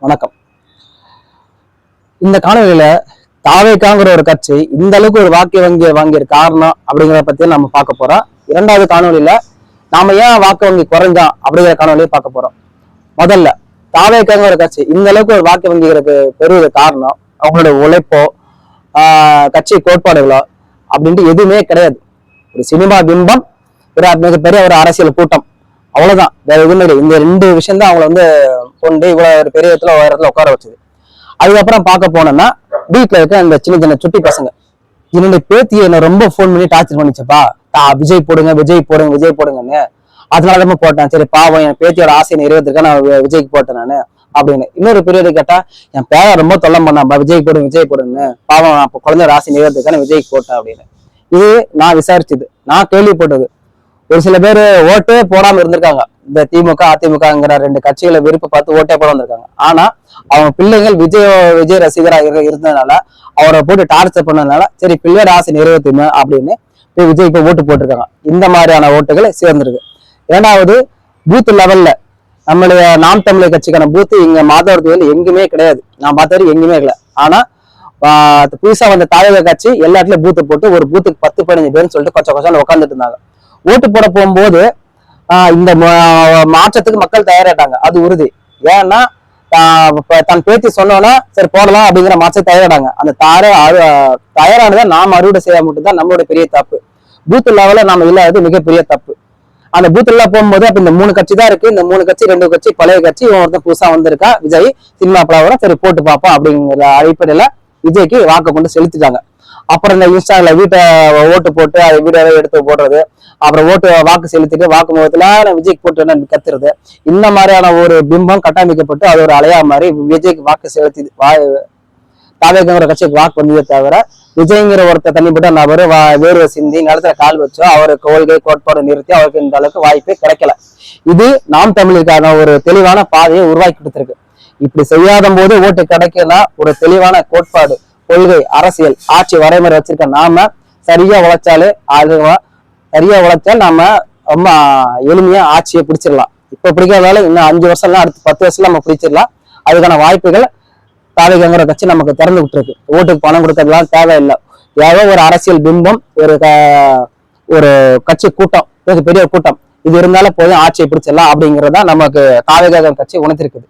வணக்கம். இந்த காணொலியில தாவேக்காங்கிற ஒரு கட்சி இந்த அளவுக்கு ஒரு வாக்கு வங்கி வாங்கிய காரணம் அப்படிங்கிறத பத்தி நம்ம பார்க்க போறோம். இரண்டாவது காணொலியில நாம ஏன் வாக்கு வங்கி குறைஞ்சோம் அப்படிங்கிற காணொலியை பார்க்க போறோம். முதல்ல தாவேக்காங்கிற ஒரு கட்சி இந்த அளவுக்கு ஒரு வாக்கு வங்கிகளுக்கு பெறுவது காரணம் அவங்களோட உழைப்போ கட்சி கோட்பாடுகளோ அப்படின்ட்டு எதுவுமே கிடையாது. ஒரு சினிமா பிம்பம், மிகப்பெரிய ஒரு அரசியல் கூட்டம், அவ்வளவுதான். வேற எதுவுமே இல்லை. இந்த ரெண்டு விஷயம் தான் அவங்களை கொண்டு இவ்வளவு ஒரு பெரிய இடத்துல உயரத்துல உட்கார வச்சது. அதுக்கப்புறம் பார்க்க போனோம்னா வீட்டுல இருக்க அந்த சின்ன சின்ன சுட்டி பசங்க என்னுடைய பேத்தியை என்ன ரொம்ப போன் பண்ணி டார்ச்சர் பண்ணிச்சப்பா, விஜய் போடுங்க விஜய் போடுங்க விஜய் போடுங்கன்னு. அதனாலதான் போட்டேன். சரி பாவம், என் பேத்தியோட ஆசையை நிறைவேற்றிருக்கா, நான் விஜய்க்கு போட்டேன் நானு அப்படின்னு. இன்னொரு பெரிய கேட்டா, என் பேரை ரொம்ப தொல்லம் பண்ணாப்பா, விஜய் போடுங்க விஜய் போடுன்னு, பாவம் அப்ப குழந்தையோட ஆசை நிறைவேற்றிருக்கா விஜய்க்கு போட்டேன் அப்படின்னு. இது நான் விசாரிச்சது, நான் கேள்விப்பட்டது. ஒரு சில பேர் ஓட்டே போடாம இருந்திருக்காங்க. இந்த திமுக அதிமுகங்கிற ரெண்டு கட்சிகளை விருப்ப பார்த்து ஓட்டே போட வந்திருக்காங்க. ஆனா அவங்க பிள்ளைகள் விஜய் ரசிகரா இருந்ததுனால, அவரை போட்டு டார்ச்சர் பண்ணதுனால, சரி பிள்ளையோட ஆசை நிறைவேற்றுமே அப்படின்னு போய் விஜய்க்கு ஓட்டு போட்டிருக்காங்க. இந்த மாதிரியான ஓட்டுகளை சேர்ந்திருக்கு. இரண்டாவது, பூத் லெவல்ல நம்மளுடைய நாம் தமிழர் கட்சிக்கான பூத்து இங்க மாதவரத்துவல் எங்குமே கிடையாது. நான் பார்த்தவரை எங்குமே இல்லை. ஆனா புதுசா வந்த தாயக கட்சி எல்லா இடத்துலயும் பூத்து போட்டு ஒரு பூத்துக்கு 10-15 பேர்னு சொல்லிட்டு கொஞ்சம் உட்காந்துட்டு இருந்தாங்க. ஓட்டு போட போகும்போது இந்த மாற்றத்துக்கு மக்கள் தயாராட்டாங்க, அது உறுதி. ஏன்னா தன் பேத்தி சொன்னோன்னா சரி போடலாம் அப்படிங்கிற மாற்றத்தை தயாராடாங்க. அந்த தயாரானதை நாம் அறுவடை செய்ய மட்டும்தான் நம்மளுடைய பெரிய தப்பு. பூத் லெவல நாம இல்லாதது மிகப்பெரிய தப்பு. அந்த பூத் எல்லாம் போகும்போது அப்ப இந்த 3 கட்சி தான் இருக்கு. இந்த 3 கட்சி 2 கட்சி பழைய கட்சி, ஒருத்தன் புதுசா வந்திருக்கா விஜய் சினிமா படம், சரி போட்டு பார்ப்போம் அப்படிங்கிற அடிப்படையில விஜய்க்கு வாக்கு கொண்டு செலுத்திட்டாங்க. அப்புறம் இந்த இன்ஸ்டால வீட்டை ஓட்டு போட்டு அதை வீடியோவை எடுத்து போடுறது, அப்புறம் வாக்கு செலுத்திட்டு வாக்கு முகத்துல விஜய்க்கு போட்டு கத்துறது, இந்த மாதிரியான ஒரு பிம்பம் கட்டமைக்கப்பட்டு அது ஒரு அலையா மாதிரி விஜய்க்கு வாக்கு செலுத்தி தாவேங்கிற கட்சிக்கு வாக்கு வந்ததே தவிர விஜய்ங்கிற ஒருத்தர் தனிப்பட்ட நபர் வேர்வை சிந்தி நிலத்துல கால் வச்சோ அவருக்கு கொள்கை கோட்பாடு நிறுத்தி அவருக்கு இந்த அளவுக்கு வாய்ப்பே கிடைக்கல. இது நாம் தமிழுக்கான ஒரு தெளிவான பாதையை உருவாக்கி கொடுத்திருக்கு. இப்படி செய்யாத போது ஓட்டு கிடைக்குன்னா ஒரு தெளிவான கோட்பாடு, கொள்கை, அரசியல், ஆட்சி வரைமுறை வச்சிருக்க நாம சரியா உழைச்சால் நாம ரொம்ப எளிமையா ஆட்சியை பிடிச்சிடலாம். இப்ப பிடிக்காதால இன்னும் 5 வருஷம்லாம் அடுத்து 10 வருஷம் நம்ம பிடிச்சிடலாம். அதுக்கான வாய்ப்புகள் தாவேங்கிற கட்சி நமக்கு திறந்து விட்டுருக்கு. ஓட்டுக்கு பணம் கொடுக்கறதுலாம் தேவையில்லை. ஏதோ ஒரு அரசியல் பிம்பம், ஒரு கட்சி கூட்டம், பெரிய கூட்டம், இது இருந்தாலும் போதும் ஆட்சியை பிடிச்சிடலாம் அப்படிங்கிறதா நமக்கு தாவேக கட்சி உணர்த்திருக்குது.